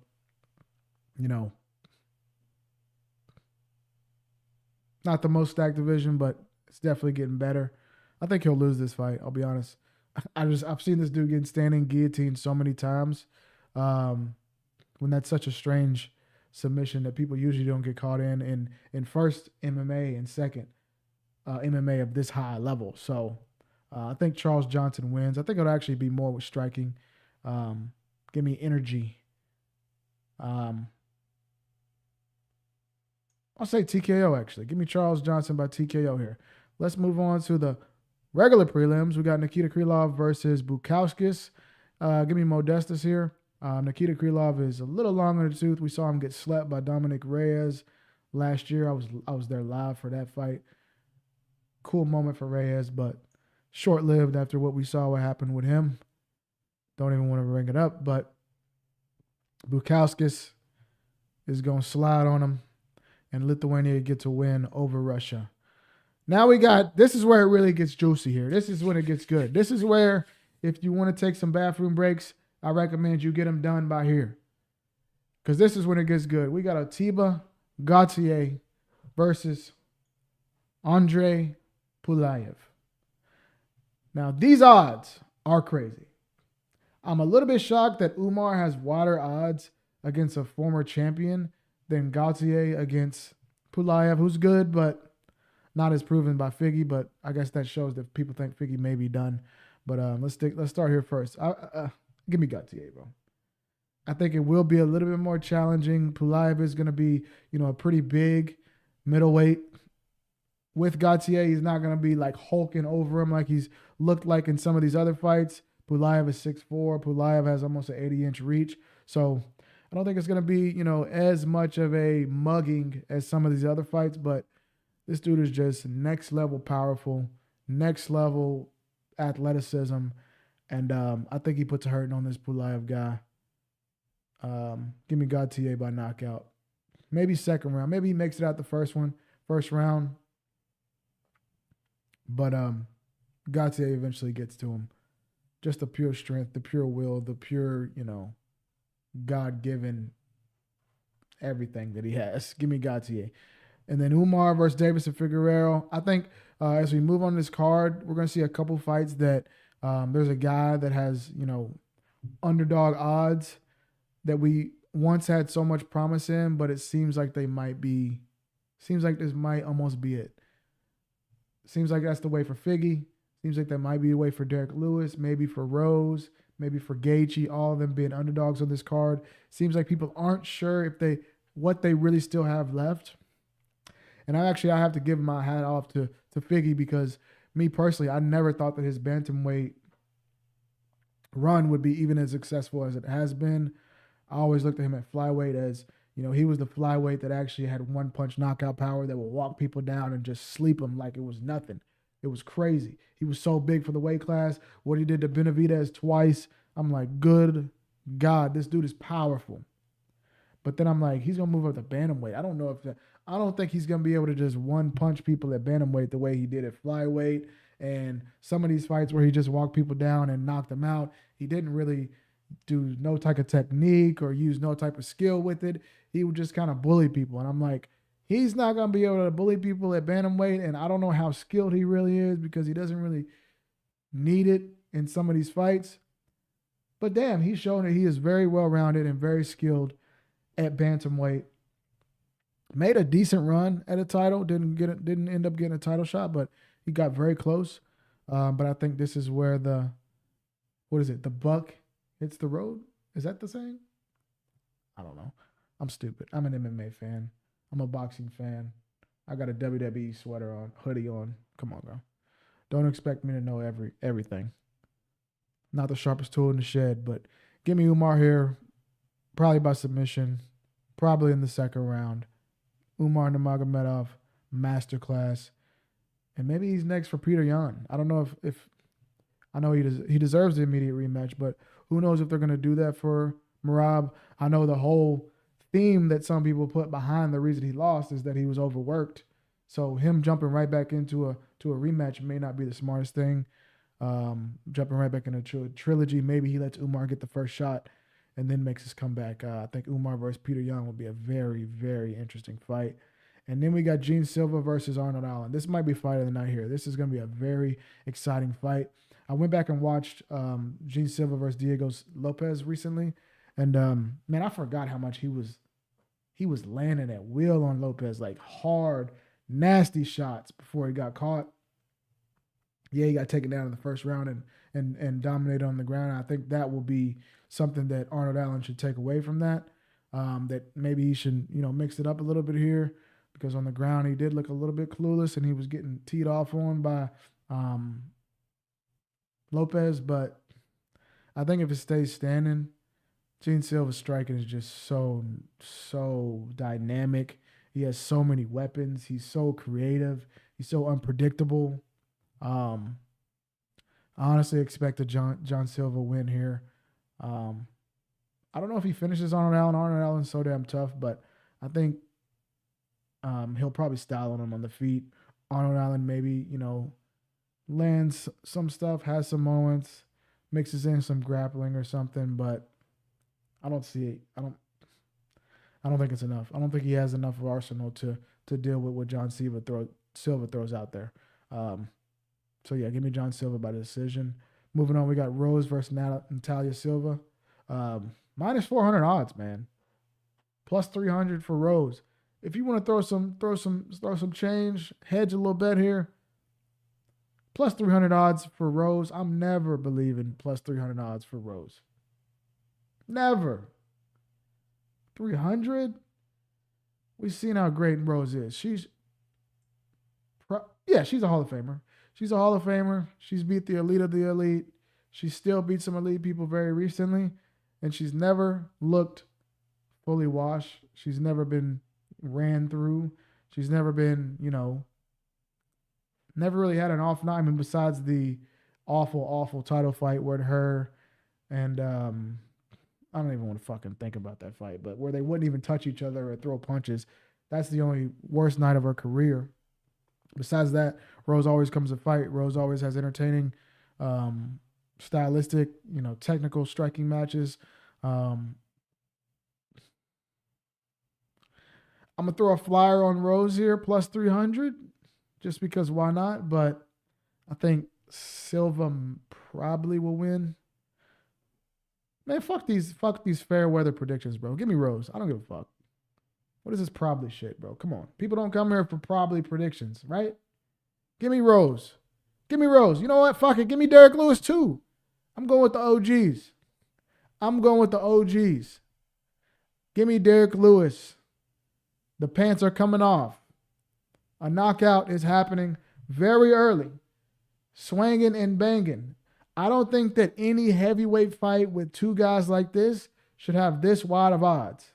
not the most stacked division, but it's definitely getting better. I think he'll lose this fight, I'll be honest. I've seen this dude get standing guillotine so many times, when that's such a strange submission that people usually don't get caught in first MMA and second. MMA of this high level. So I think Charles Johnson wins. I think it'll actually be more with striking. Give me energy. I'll say TKO, actually. Give me Charles Johnson by TKO here. Let's move on to the regular prelims. We got Nikita Krylov versus Bukauskas. Give me Modestas here. Nikita Krylov is a little longer in the tooth. We saw him get slapped by Dominic Reyes last year. I was there live for that fight. Cool moment for Reyes, but short-lived after what we saw what happened with him. Don't even want to bring it up, but Bukauskas is going to slide on him, and Lithuania gets a win over Russia. Now this is where it really gets juicy here. This is when it gets good. This is where, if you want to take some bathroom breaks, I recommend you get them done by here. Because this is when it gets good. We got Atiba Gauthier versus Andre Pulayev. Now, these odds are crazy. I'm a little bit shocked that Umar has wider odds against a former champion than Gauthier against Pulayev, who's good, but not as proven by Figgy. But I guess that shows that people think Figgy may be done. But let's start here first. Give me Gauthier, bro. I think it will be a little bit more challenging. Pulayev is going to be, a pretty big middleweight. With Gauthier, he's not going to be like hulking over him like he's looked like in some of these other fights. Pulayev is 6'4". Pulayev has almost an 80-inch reach. So I don't think it's going to be, as much of a mugging as some of these other fights. But this dude is just next level powerful, next level athleticism. And I think he puts a hurting on this Pulayev guy. Give me Gauthier by knockout. Maybe second round. Maybe he makes it out the first round. But Gauthier eventually gets to him. Just the pure strength, the pure will, the pure, God-given everything that he has. Give me Gauthier. And then Umar versus Davis and Figueiredo. I think as we move on this card, we're going to see a couple fights that there's a guy that has, underdog odds that we once had so much promise in, but it seems like this might almost be it. Seems like that's the way for Figgy. Seems like that might be the way for Derek Lewis, maybe for Rose, maybe for Gaethje, all of them being underdogs on this card. Seems like people aren't sure what they really still have left. And I have to give my hat off to Figgy, because me personally, I never thought that his bantamweight run would be even as successful as it has been. I always looked at him at flyweight as, he was the flyweight that actually had one-punch knockout power that would walk people down and just sleep them like it was nothing. It was crazy. He was so big for the weight class. What he did to Benavidez twice, I'm like, good God, this dude is powerful. But then I'm like, he's going to move up to bantamweight. I don't think he's going to be able to just one-punch people at bantamweight the way he did at flyweight. And some of these fights where he just walked people down and knocked them out, he didn't really do no type of technique or use no type of skill with it. He would just kind of bully people. And I'm like, he's not going to be able to bully people at bantamweight. And I don't know how skilled he really is, because he doesn't really need it in some of these fights. But damn, he's shown that he is very well-rounded and very skilled at bantamweight. Made a decent run at a title. Didn't end up getting a title shot, but he got very close. But I think this is where the buck hits the road. Is that the saying? I don't know. I'm stupid. I'm an MMA fan. I'm a boxing fan. I got a WWE sweater on, hoodie on. Come on, bro. Don't expect me to know everything. Not the sharpest tool in the shed, but give me Umar here. Probably by submission. Probably in the second round. Umar Nurmagomedov, masterclass. And maybe he's next for Peter Yan. I don't know if I know he deserves the immediate rematch, but who knows if they're going to do that for Merab. I know the whole theme that some people put behind the reason he lost is that he was overworked. So him jumping right back into a rematch may not be the smartest thing. Jumping right back into a trilogy, maybe he lets Umar get the first shot and then makes his comeback. I think Umar versus Peter Yan will be a very, very interesting fight. And then we got Gene Silva versus Arnold Allen. This might be fight of the night here. This is going to be a very exciting fight. I went back and watched Gene Silva versus Diego Lopez recently, and man, I forgot how much he was landing at will on Lopez, like hard, nasty shots before he got caught. Yeah, he got taken down in the first round and dominated on the ground. I think that will be something that Arnold Allen should take away from that. That maybe he should, mix it up a little bit here, because on the ground he did look a little bit clueless and he was getting teed off on by Lopez. But I think if it stays standing, Gene Silva's striking is just so dynamic. He has so many weapons. He's so creative. He's so unpredictable. I honestly expect a John Silva win here. I don't know if he finishes Arnold Allen. Arnold Allen's so damn tough, but I think he'll probably style on him on the feet. Arnold Allen maybe, lands some stuff, has some moments, mixes in some grappling or something, but I don't see it. I don't think it's enough. I don't think he has enough of arsenal to deal with what John Silva throws out there. So yeah, give me John Silva by decision. Moving on, we got Rose versus Natalia Silva. Minus 400 odds, man. Plus 300 for Rose. If you want to throw some change, hedge a little bit here. Plus 300 odds for Rose. I'm never believing plus 300 odds for Rose. Never. 300? We've seen how great Rose is. She's a Hall of Famer. She's a Hall of Famer. She's beat the elite of the elite. She still beat some elite people very recently. And she's never looked fully washed. She's never been ran through. She's never been, never really had an off night. I mean, besides the awful title fight with her and I don't even want to fucking think about that fight, but where they wouldn't even touch each other or throw punches. That's the only worst night of her career. Besides that, Rose always comes to fight. Rose always has entertaining, stylistic, technical striking matches. I'm going to throw a flyer on Rose here, plus 300, just because why not? But I think Silva probably will win. Man, fuck these fair weather predictions, bro. Give me Rose. I don't give a fuck. What is this probably shit, bro? Come on. People don't come here for probably predictions, right? Give me Rose. Give me Rose. You know what? Fuck it. Give me Derek Lewis too. I'm going with the OGs. Give me Derek Lewis. The pants are coming off. A knockout is happening very early. Swanging and banging. I don't think that any heavyweight fight with two guys like this should have this wide of odds.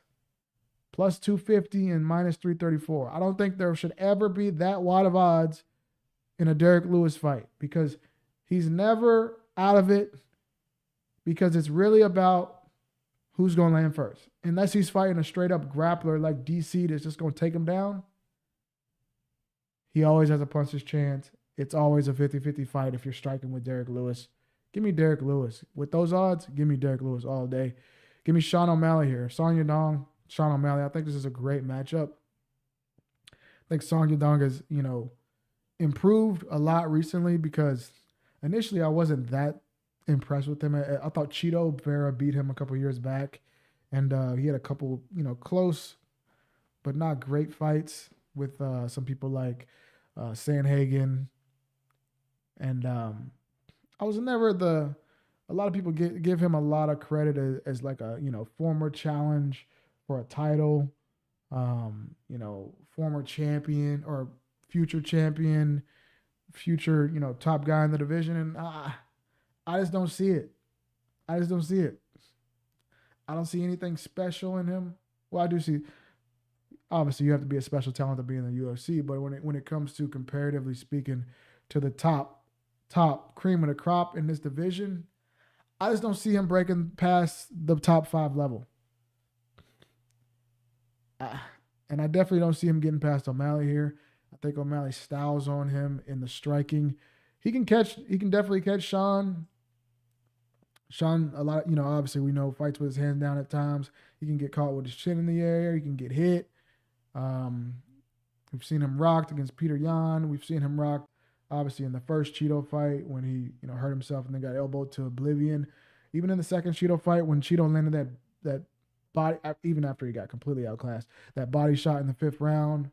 Plus 250 and minus 334. I don't think there should ever be that wide of odds in a Derek Lewis fight, because he's never out of it, because it's really about who's going to land first. Unless he's fighting a straight up grappler like DC that's just going to take him down, he always has a puncher's chance. It's always a 50-50 fight if you're striking with Derek Lewis. Give me Derek Lewis. With those odds, give me Derek Lewis all day. Give me Sean O'Malley here. Song Yadong, Sean O'Malley. I think this is a great matchup. I think Song Yadong has, improved a lot recently, because initially I wasn't that impressed with him. I thought Cheeto Vera beat him a couple years back, and he had a couple, close but not great fights with some people like Sandhagen. And I was never a lot of people give him a lot of credit as like a, former challenge for a title, former champion or future champion, future, top guy in the division. And I just don't see it. I don't see anything special in him. Well, I do see, obviously you have to be a special talent to be in the UFC, but when it comes to, comparatively speaking, to the top cream of the crop in this division, I just don't see him breaking past the top 5 level. And I definitely don't see him getting past O'Malley here. I think O'Malley styles on him in the striking. He can definitely catch Sean. Sean, a lot, obviously we know fights with his hands down at times. He can get caught with his chin in the air. He can get hit. We've seen him rocked against Peter Yan. We've seen him rocked, obviously, in the first Cheeto fight when he, hurt himself and then got elbowed to oblivion. Even in the second Cheeto fight when Cheeto landed that body, even after he got completely outclassed, that body shot in the 5th round,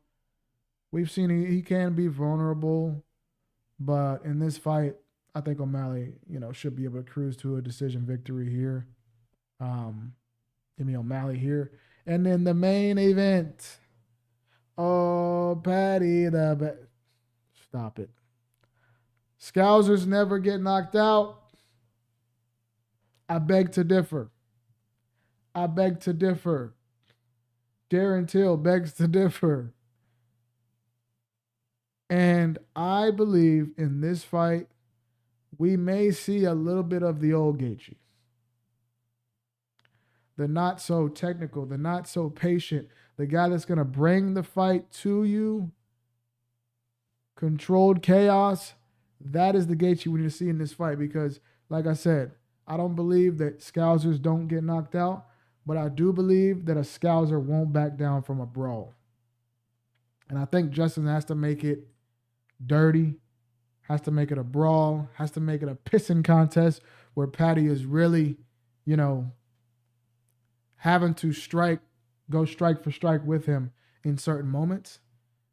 We've seen he can be vulnerable, but in this fight, I think O'Malley, should be able to cruise to a decision victory here. Give me O'Malley here. And then the main event. Oh, Patty, stop it. Scousers never get knocked out. I beg to differ. Darren Till begs to differ. And I believe in this fight, we may see a little bit of the old Gaethje. The not so technical, the not so patient, the guy that's going to bring the fight to you, controlled chaos. That is the Gaethje we need to see in this fight because, like I said, I don't believe that Scousers don't get knocked out, but I do believe that a Scouser won't back down from a brawl. And I think Justin has to make it dirty, has to make it a brawl, has to make it a pissing contest where Patty is really, having to go strike for strike with him in certain moments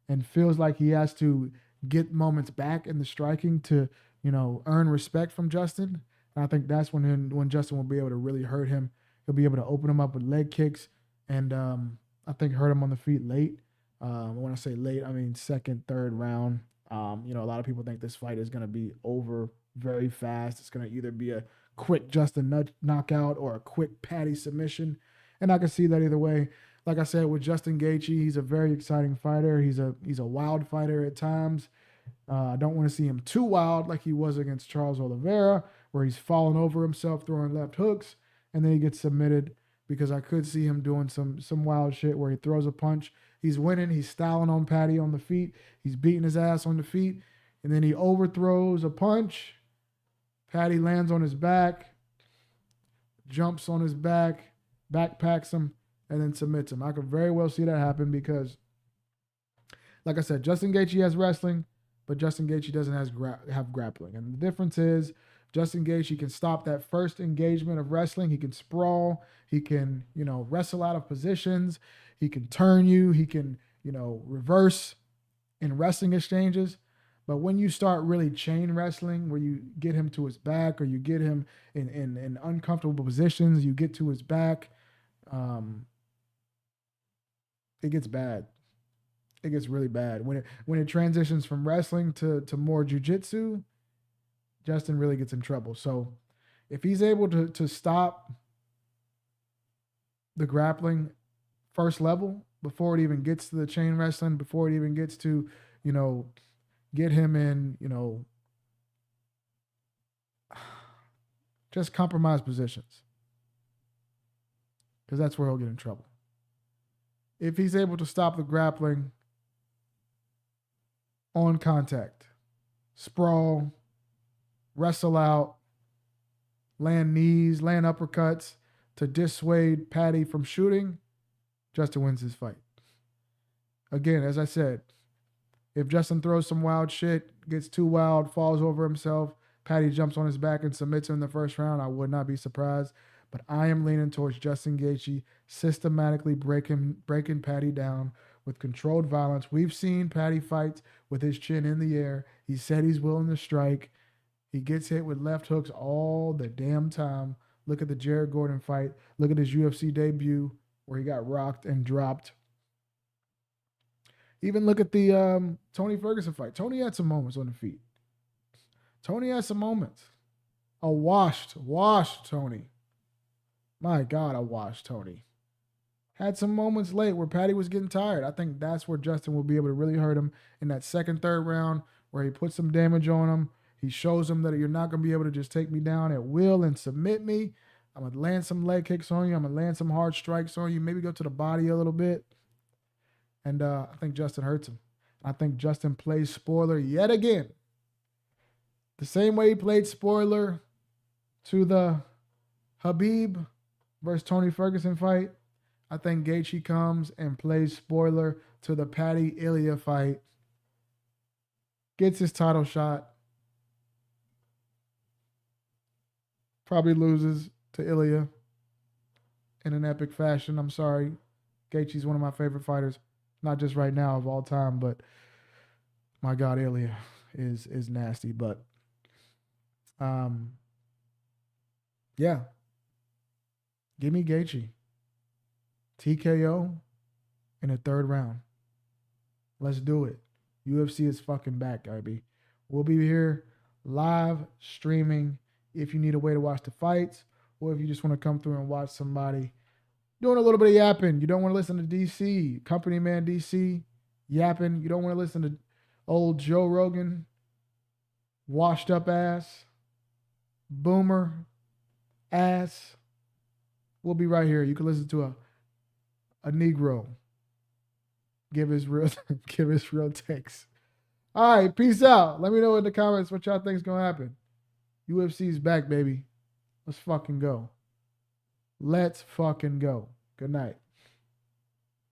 and feels like he has to get moments back in the striking to, earn respect from Justin. And I think that's when Justin will be able to really hurt him. He'll be able to open him up with leg kicks and I think hurt him on the feet late. When I say late, I mean second, third round. A lot of people think this fight is going to be over very fast. It's going to either be a quick Justin knockout or a quick Patty submission. And I can see that either way. Like I said, with Justin Gaethje, he's a very exciting fighter. He's a wild fighter at times. I don't want to see him too wild like he was against Charles Oliveira, where he's falling over himself, throwing left hooks, and then he gets submitted because I could see him doing some wild shit where he throws a punch. He's winning. He's styling on Patty on the feet. He's beating his ass on the feet. And then he overthrows a punch. Patty lands on his back, jumps on his back, backpacks him, and then submits him. I could very well see that happen because, like I said, Justin Gaethje has wrestling, but Justin Gaethje doesn't have grappling. And the difference is Justin Gaethje can stop that first engagement of wrestling. He can sprawl. He can, wrestle out of positions. He can turn you. He can, reverse in wrestling exchanges. But when you start really chain wrestling, where you get him to his back or you get him in uncomfortable positions, you get to his back, it gets bad. It gets really bad. When it transitions from wrestling to more jiu-jitsu, Justin really gets in trouble. So if he's able to stop the grappling first level before it even gets to the chain wrestling, before it even gets to, get him in, just compromise positions. Because that's where he'll get in trouble. If he's able to stop the grappling on contact, sprawl, wrestle out, land knees, land uppercuts to dissuade Patty from shooting, Justin wins his fight. Again, as I said, if Justin throws some wild shit, gets too wild, falls over himself, Patty jumps on his back and submits him in the first round, I would not be surprised. But I am leaning towards Justin Gaethje systematically breaking Patty down with controlled violence. We've seen Patty fights with his chin in the air. He said he's willing to strike. He gets hit with left hooks all the damn time. Look at the Jared Gordon fight. Look at his UFC debut where he got rocked and dropped. Even look at the Tony Ferguson fight. Tony had some moments on the feet. Tony had some moments. A washed Tony. My God, I watched Tony. Had some moments late where Patty was getting tired. I think that's where Justin will be able to really hurt him in that second, third round where he puts some damage on him. He shows him that you're not going to be able to just take me down at will and submit me. I'm going to land some leg kicks on you. I'm going to land some hard strikes on you. Maybe go to the body a little bit. And I think Justin hurts him. I think Justin plays spoiler yet again. The same way he played spoiler to the Khabib versus Tony Ferguson fight, I think Gaethje comes and plays spoiler to the Patty Ilya fight, gets his title shot, probably loses to Ilya in an epic fashion. I'm sorry. Gaethje's one of my favorite fighters, not just right now, of all time, but my God, Ilya is nasty. But yeah. Give me Gaethje. TKO in the 3rd round. Let's do it. UFC is fucking back, IB. We'll be here live streaming if you need a way to watch the fights, or if you just want to come through and watch somebody doing a little bit of yapping. You don't want to listen to DC, Company Man DC, yapping. You don't want to listen to old Joe Rogan, washed up ass, boomer ass. We'll be right here. You can listen to a Negro give his real takes. All right, peace out. Let me know in the comments what y'all think's gonna happen. UFC's back, baby. Let's fucking go. Let's fucking go. Good night.